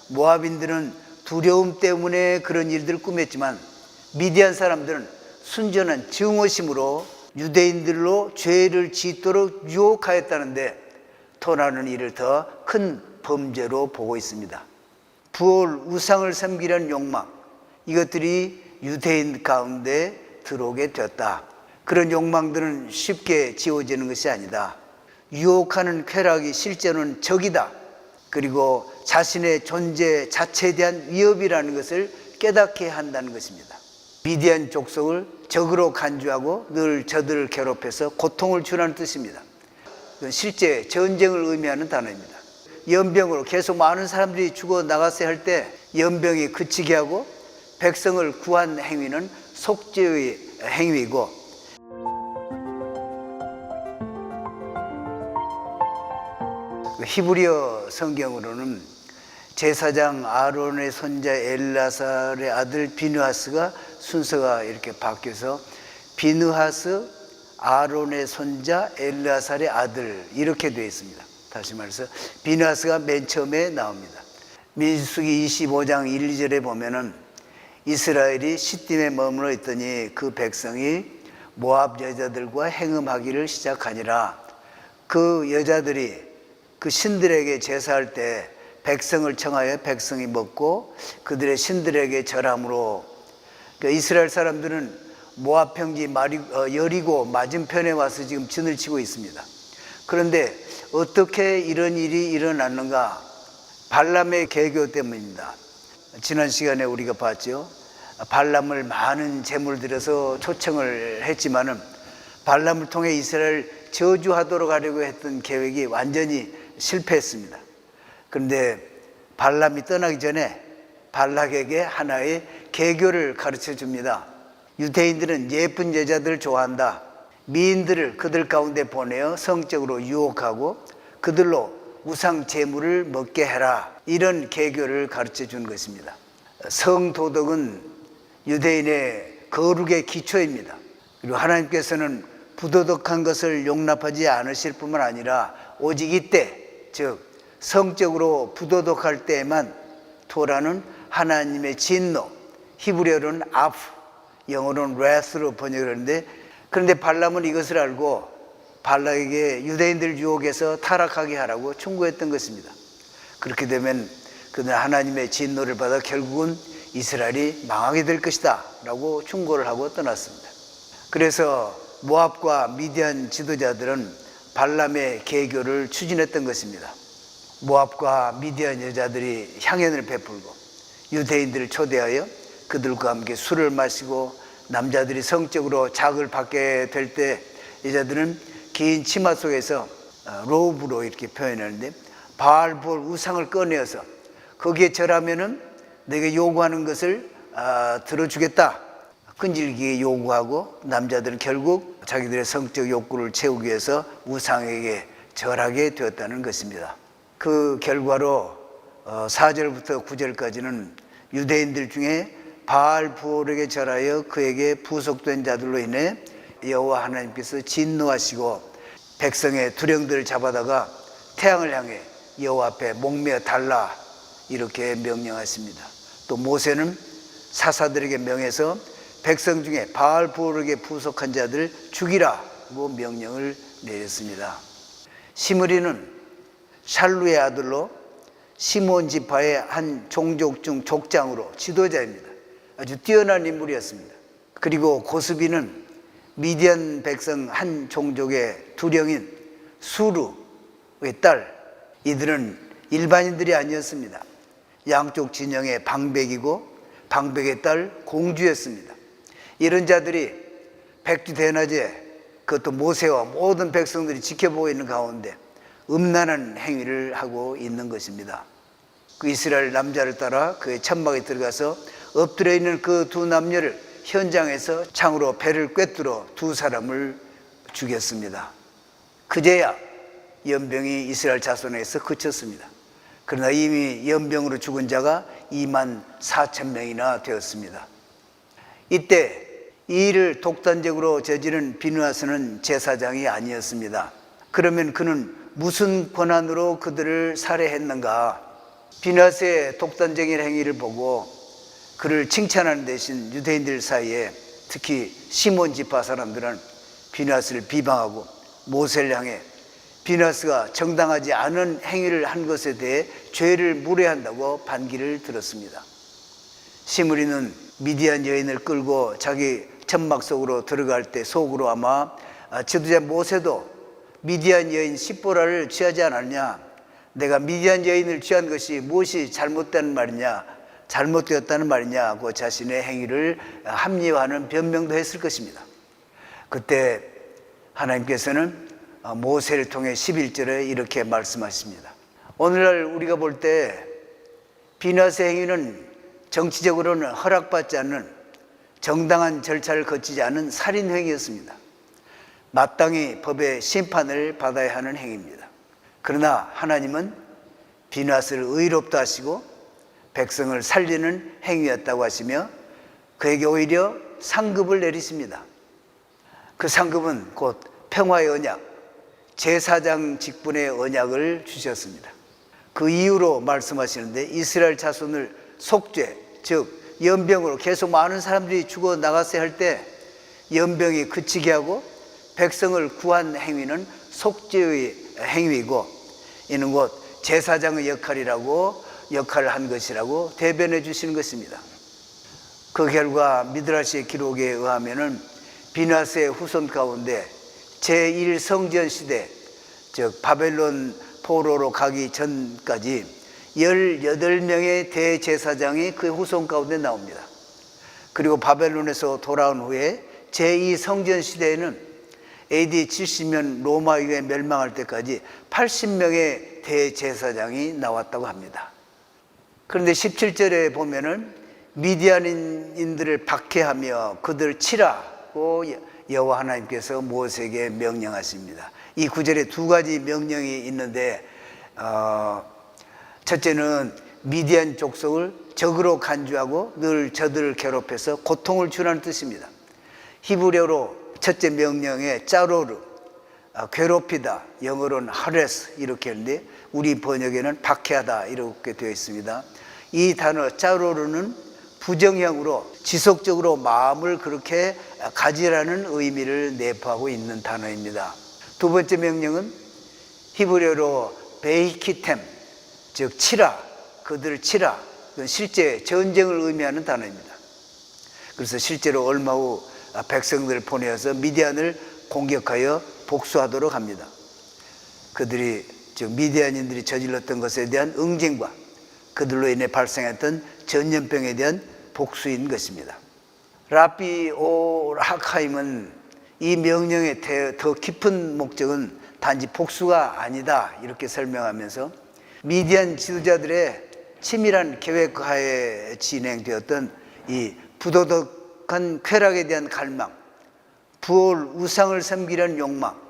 모압인들은 두려움 때문에 그런 일들을 꾸몄지만 미디안 사람들은 순전한 증오심으로 유대인들로 죄를 짓도록 유혹하였다는데 토라는 이를 더 큰 범죄로 보고 있습니다. 부올 우상을 섬기려는 욕망, 이것들이 유대인 가운데 들어오게 되었다. 그런 욕망들은 쉽게 지워지는 것이 아니다. 유혹하는 쾌락이 실제로는 적이다. 그리고 자신의 존재 자체에 대한 위협이라는 것을 깨닫게 한다는 것입니다. 미디안 족속을 적으로 간주하고 늘 저들을 괴롭혀서 고통을 주라는 뜻입니다. 실제 전쟁을 의미하는 단어입니다. 연병으로 계속 많은 사람들이 죽어 나갔어야 할 때 연병이 그치게 하고 백성을 구한 행위는 속죄의 행위이고, 히브리어 성경으로는 제사장 아론의 손자 엘르아살의 아들 비느하스가 순서가 이렇게 바뀌어서 비느하스 아론의 손자 엘르아살의 아들 이렇게 되어 있습니다. 다시 말해서 비느하스가 맨 처음에 나옵니다. 민수기 25장 1, 2절에 보면은 이스라엘이 시딤에 머물러 있더니 그 백성이 모압 여자들과 행음하기를 시작하니라. 그 여자들이 그 신들에게 제사할 때 백성을 청하여 백성이 먹고 그들의 신들에게 절함으로, 그러니까 이스라엘 사람들은 모압 평지 여리고 맞은편에 와서 지금 진을 치고 있습니다. 그런데 어떻게 이런 일이 일어났는가? 발람의 계교 때문입니다. 지난 시간에 우리가 봤죠. 발람을 많은 제물 들여서 초청을 했지만은 발람을 통해 이스라엘 저주하도록 하려고 했던 계획이 완전히 실패했습니다. 그런데 발람이 떠나기 전에 발락에게 하나의 계교를 가르쳐 줍니다. 유대인들은 예쁜 여자들을 좋아한다. 미인들을 그들 가운데 보내어 성적으로 유혹하고 그들로 우상 제물을 먹게 해라. 이런 계교를 가르쳐 준 것입니다. 성도덕은 유대인의 거룩의 기초입니다. 그리고 하나님께서는 부도덕한 것을 용납하지 않으실 뿐만 아니라 오직 이때, 즉 성적으로 부도덕할 때에만 토라는 하나님의 진노, 히브리어로는 아프, 영어로는 wrath로 번역을 하는데, 그런데 발람은 이것을 알고 발락에게 유대인들 유혹해서 타락하게 하라고 충고했던 것입니다. 그렇게 되면 그는 하나님의 진노를 받아 결국은 이스라엘이 망하게 될 것이다 라고 충고를 하고 떠났습니다. 그래서 모압과 미디안 지도자들은 발람의 계교를 추진했던 것입니다. 모압과 미디안 여자들이 향연을 베풀고 유대인들을 초대하여 그들과 함께 술을 마시고 남자들이 성적으로 자극을 받게 될 때 여자들은 긴 치마 속에서 로브로 이렇게 표현하는데 바알볼 우상을 꺼내어서 거기에 절하면은 내게 요구하는 것을 들어주겠다 끈질기게 요구하고 남자들은 결국 자기들의 성적 욕구를 채우기 위해서 우상에게 절하게 되었다는 것입니다. 그 결과로 4절부터 9절까지는 유대인들 중에 바알부올에게 절하여 그에게 부속된 자들로 인해 여호와 하나님께서 진노하시고 백성의 두령들을 잡아다가 태양을 향해 여호와 앞에 목매어 달라 이렇게 명령하십니다. 또 모세는 사사들에게 명해서 백성 중에 바알부올에게 부속한 자들을 죽이라고 명령을 내렸습니다. 시므리는 샬루의 아들로 시몬 지파의 한 종족 중 족장으로 지도자입니다. 아주 뛰어난 인물이었습니다. 그리고 고스비는 미디안 백성 한 종족의 두령인 수루의 딸, 이들은 일반인들이 아니었습니다. 양쪽 진영의 방백이고 방백의 딸 공주였습니다. 이런 자들이 백주대낮에 그것도 모세와 모든 백성들이 지켜보고 있는 가운데 음란한 행위를 하고 있는 것입니다. 그 이스라엘 남자를 따라 그의 천막에 들어가서 엎드려 있는 그 두 남녀를 현장에서 창으로 배를 꿰뚫어 두 사람을 죽였습니다. 그제야 연병이 이스라엘 자손에서 그쳤습니다. 그러나 이미 연병으로 죽은 자가 24,000명이나 되었습니다. 이때 이 일을 독단적으로 저지른 비느하스는 제사장이 아니었습니다. 그러면 그는 무슨 권한으로 그들을 살해했는가? 비나스의 독단적인 행위를 보고 그를 칭찬하는 대신 유대인들 사이에 특히 시몬 지파 사람들은 비나스를 비방하고 모세를 향해 비나스가 정당하지 않은 행위를 한 것에 대해 죄를 물어한다고 반기를 들었습니다. 시므리는 미디안 여인을 끌고 자기 천막 속으로 들어갈 때 속으로 아마 지도자 모세도 미디안 여인 시보라를 취하지 않았냐, 내가 미디안 여인을 취한 것이 무엇이 잘못된 말이냐, 잘못되었다는 말이냐고 자신의 행위를 합리화하는 변명도 했을 것입니다. 그때 하나님께서는 모세를 통해 11절에 이렇게 말씀하십니다. 오늘날 우리가 볼 때 비나스의 행위는 정치적으로는 허락받지 않는 정당한 절차를 거치지 않은 살인행위였습니다. 마땅히 법의 심판을 받아야 하는 행위입니다. 그러나 하나님은 비나스를 의롭다 하시고 백성을 살리는 행위였다고 하시며 그에게 오히려 상급을 내리십니다. 그 상급은 곧 평화의 언약, 제사장 직분의 언약을 주셨습니다. 그 이유로 말씀하시는데 이스라엘 자손을 속죄, 즉 연병으로 계속 많은 사람들이 죽어 나갔어야 할 때 연병이 그치게 하고 백성을 구한 행위는 속죄의 행위이고 이는 곧 제사장의 역할을 한 것이라고 대변해 주시는 것입니다. 그 결과 미드라시 기록에 의하면은 비나스의 후손 가운데 제1성전 시대, 즉 바벨론 포로로 가기 전까지 18명의 대제사장이 그 후손 가운데 나옵니다. 그리고 바벨론에서 돌아온 후에 제2성전 시대에는 AD 70년 로마 이후에 멸망할 때까지 80명의 대제사장이 나왔다고 합니다. 그런데 17절에 보면은 미디안인들을 박해하며 그들을 치라고 여호와 하나님께서 모세에게 명령하십니다. 이 구절에 두 가지 명령이 있는데 첫째는 미디안 족속을 적으로 간주하고 늘 저들을 괴롭혀서 고통을 주라는 뜻입니다. 히브리어로 첫째 명령에 짜로르, 괴롭히다, 영어로는 하레스 이렇게 했는데 우리 번역에는 박해하다 이렇게 되어 있습니다. 이 단어 짜로르는 부정형으로 지속적으로 마음을 그렇게 가지라는 의미를 내포하고 있는 단어입니다. 두 번째 명령은 히브리어로 베이키템, 즉 치라, 그들을 치라. 이건 실제 전쟁을 의미하는 단어입니다. 그래서 실제로 얼마 후 백성들을 보내어서 미디안을 공격하여 복수하도록 합니다. 그들이 즉 미디안인들이 저질렀던 것에 대한 응징과 그들로 인해 발생했던 전염병에 대한 복수인 것입니다. 라비 오 하카임은 이 명령의 더 깊은 목적은 단지 복수가 아니다 이렇게 설명하면서 미디안 지도자들의 치밀한 계획하에 진행되었던 이 부도덕한 쾌락에 대한 갈망, 부올 우상을 섬기려는 욕망,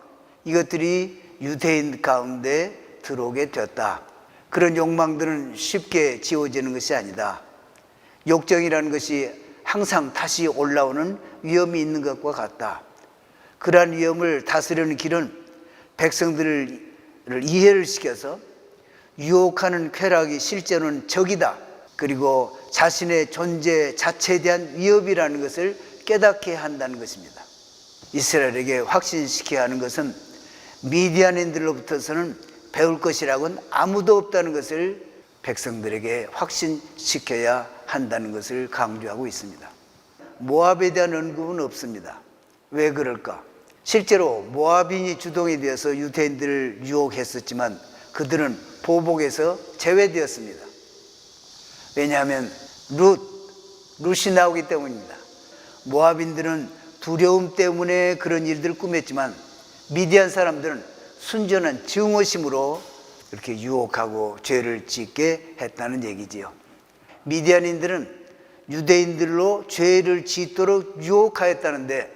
이것들이 유대인 가운데 들어오게 되었다. 그런 욕망들은 쉽게 지워지는 것이 아니다. 욕정이라는 것이 항상 다시 올라오는 위험이 있는 것과 같다. 그러한 위험을 다스리는 길은 백성들을 이해를 시켜서 유혹하는 쾌락이 실제로는 적이다. 그리고 자신의 존재 자체에 대한 위협이라는 것을 깨닫게 한다는 것입니다. 이스라엘에게 확신시켜야 하는 것은 미디안인들로부터서는 배울 것이라고는 아무도 없다는 것을 백성들에게 확신시켜야 한다는 것을 강조하고 있습니다. 모압에 대한 언급은 없습니다. 왜 그럴까? 실제로 모압인이 주동이 되어서 유대인들을 유혹했었지만 그들은 보복에서 제외되었습니다. 왜냐하면 룻이 나오기 때문입니다. 모압인들은 두려움 때문에 그런 일들을 꾸몄지만 미디안 사람들은 순전한 증오심으로 이렇게 유혹하고 죄를 짓게 했다는 얘기지요. 미디안인들은 유대인들로 죄를 짓도록 유혹하였다는데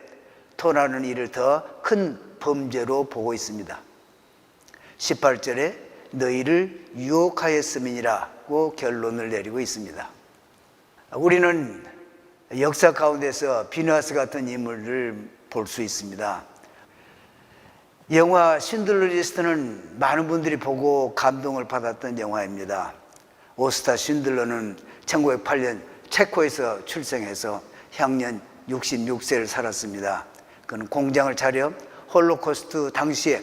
토라는 일을 더 큰 범죄로 보고 있습니다. 18절에 너희를 유혹하였음이니라고 결론을 내리고 있습니다. 우리는 역사 가운데서 비나스 같은 인물을 볼 수 있습니다. 영화 신들러 리스트는 많은 분들이 보고 감동을 받았던 영화입니다. 오스타 쉰들러는 1908년 체코에서 출생해서 향년 66세를 살았습니다. 그는 공장을 차려 홀로코스트 당시에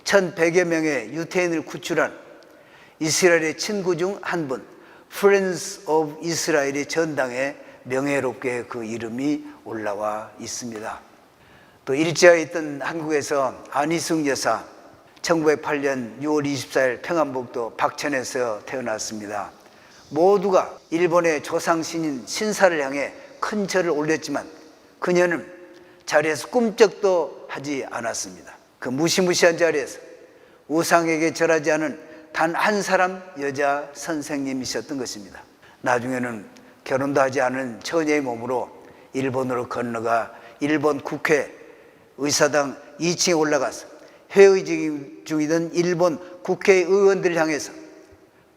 1100여 명의 유태인을 구출한 이스라엘의 친구 중 한 분, Friends of Israel의 전당에 명예롭게 그 이름이 올라와 있습니다. 또 일제에 있던 한국에서 안희숙 여사, 1908년 6월 24일 평안북도 박천에서 태어났습니다. 모두가 일본의 조상신인 신사를 향해 큰 절을 올렸지만 그녀는 자리에서 꿈쩍도 하지 않았습니다. 그 무시무시한 자리에서 우상에게 절하지 않은 단 한 사람 여자 선생님이셨던 것입니다. 나중에는 결혼도 하지 않은 처녀의 몸으로 일본으로 건너가 일본 국회 의사당 2층에 올라가서 회의 중이던 일본 국회의원들을 향해서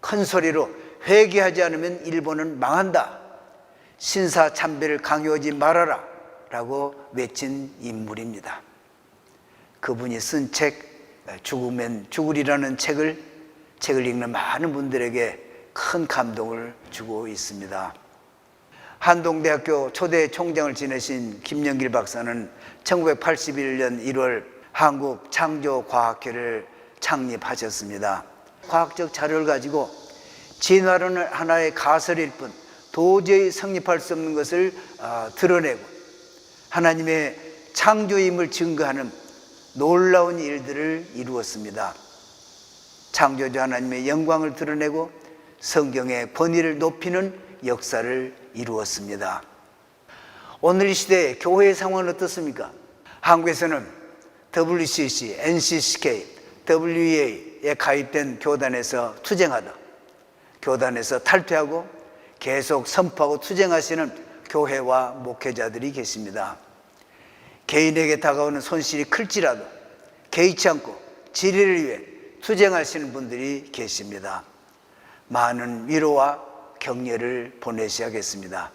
큰 소리로 회개하지 않으면 일본은 망한다, 신사 참배를 강요하지 말아라 라고 외친 인물입니다. 그분이 쓴 책 죽으면 죽으리라는 책을 읽는 많은 분들에게 큰 감동을 주고 있습니다. 한동대학교 초대 총장을 지내신 김영길 박사는 1981년 1월 한국창조과학회를 창립하셨습니다. 과학적 자료를 가지고 진화론은 하나의 가설일 뿐 도저히 성립할 수 없는 것을 드러내고 하나님의 창조임을 증거하는 놀라운 일들을 이루었습니다. 창조주 하나님의 영광을 드러내고 성경의 권위를 높이는 역사를 이루었습니다. 오늘 이 시대의 교회의 상황은 어떻습니까? 한국에서는 WCC, NCCK, WEA에 가입된 교단에서 투쟁하다, 교단에서 탈퇴하고 계속 선포하고 투쟁하시는 교회와 목회자들이 계십니다. 개인에게 다가오는 손실이 클지라도 개의치 않고 진리를 위해 투쟁하시는 분들이 계십니다. 많은 위로와 격려를 보내셔야겠습니다.